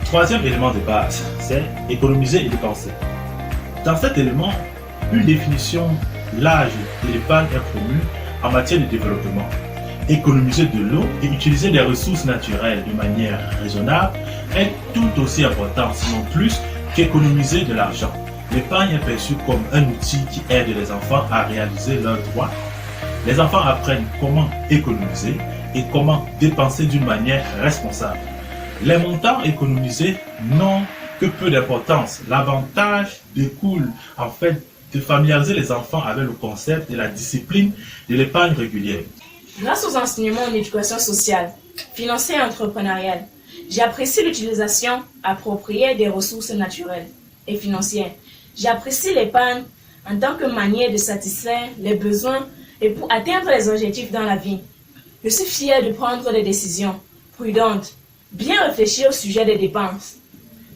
Troisième élément de base, c'est économiser et dépenser. Dans cet élément, une définition large de l'épargne est promue en matière de développement. Économiser de l'eau et utiliser les ressources naturelles de manière raisonnable est tout aussi important, sinon plus, qu'économiser de l'argent. L'épargne est perçue comme un outil qui aide les enfants à réaliser leurs droits. Les enfants apprennent comment économiser et comment dépenser d'une manière responsable. Les montants économisés n'ont que peu d'importance. L'avantage découle en fait de familiariser les enfants avec le concept et la discipline de l'épargne régulière. Grâce aux enseignements en éducation sociale, financière et entrepreneuriale, j'apprécie l'utilisation appropriée des ressources naturelles et financières. J'apprécie l'épargne en tant que manière de satisfaire les besoins et pour atteindre les objectifs dans la vie. Je suis fière de prendre des décisions prudentes, bien réfléchir au sujet des dépenses.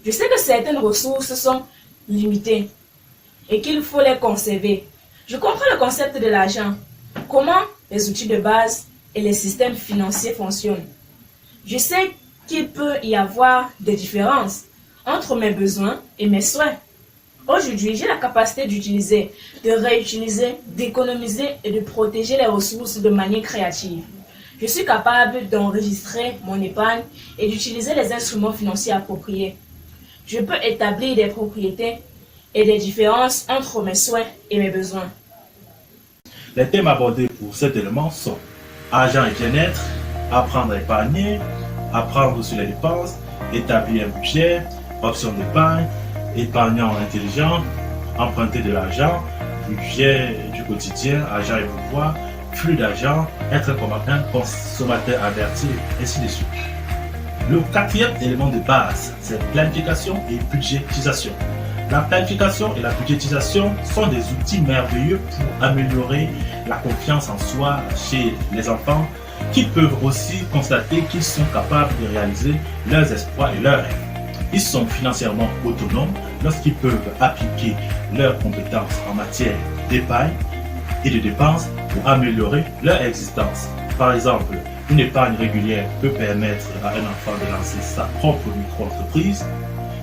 Je sais que certaines ressources sont limitées et qu'il faut les conserver. Je comprends le concept de l'argent, comment les outils de base et les systèmes financiers fonctionnent. Je sais qu'il peut y avoir des différences entre mes besoins et mes souhaits. Aujourd'hui, j'ai la capacité d'utiliser, de réutiliser, d'économiser et de protéger les ressources de manière créative. Je suis capable d'enregistrer mon épargne et d'utiliser les instruments financiers appropriés. Je peux établir des propriétés et des différences entre mes souhaits et mes besoins. Les thèmes abordés pour cet élément sont argent et bien-être, apprendre à épargner, apprendre sur les dépenses, établir un budget, option d'épargne, épargnant intelligent, emprunter de l'argent, budget du quotidien, argent et pouvoir, flux d'argent, être un consommateur averti, ainsi de suite. Le quatrième élément de base, c'est planification et budgétisation. La planification et la budgétisation sont des outils merveilleux pour améliorer la confiance en soi chez les enfants qui peuvent aussi constater qu'ils sont capables de réaliser leurs espoirs et leurs rêves. Ils sont financièrement autonomes lorsqu'ils peuvent appliquer leurs compétences en matière d'épargne et de dépenses pour améliorer leur existence. Par exemple, une épargne régulière peut permettre à un enfant de lancer sa propre micro-entreprise.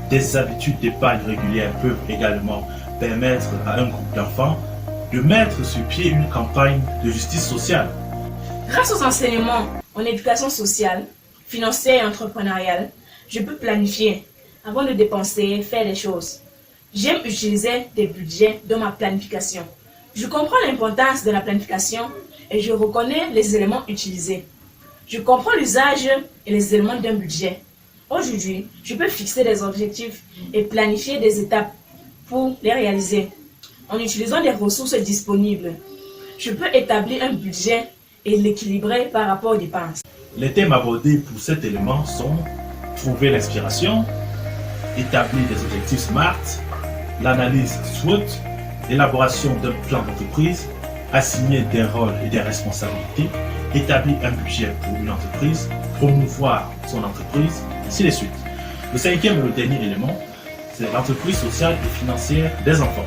Des habitudes d'épargne régulière peuvent également permettre à un groupe d'enfants de mettre sur pied une campagne de justice sociale. Grâce aux enseignements en éducation sociale, financière et entrepreneuriale, je peux planifier avant de dépenser et faire les choses. J'aime utiliser des budgets dans ma planification. Je comprends l'importance de la planification et je reconnais les éléments utilisés. Je comprends l'usage et les éléments d'un budget. Aujourd'hui, je peux fixer des objectifs et planifier des étapes pour les réaliser. En utilisant des ressources disponibles, je peux établir un budget et l'équilibrer par rapport aux dépenses. Les thèmes abordés pour cet élément sont trouver l'inspiration, établir des objectifs SMART, l'analyse SWOT, l'élaboration d'un plan d'entreprise, assigner des rôles et des responsabilités, établir un budget pour une entreprise, promouvoir son entreprise, ainsi de suite. Le cinquième et le dernier élément, c'est l'entreprise sociale et financière des enfants.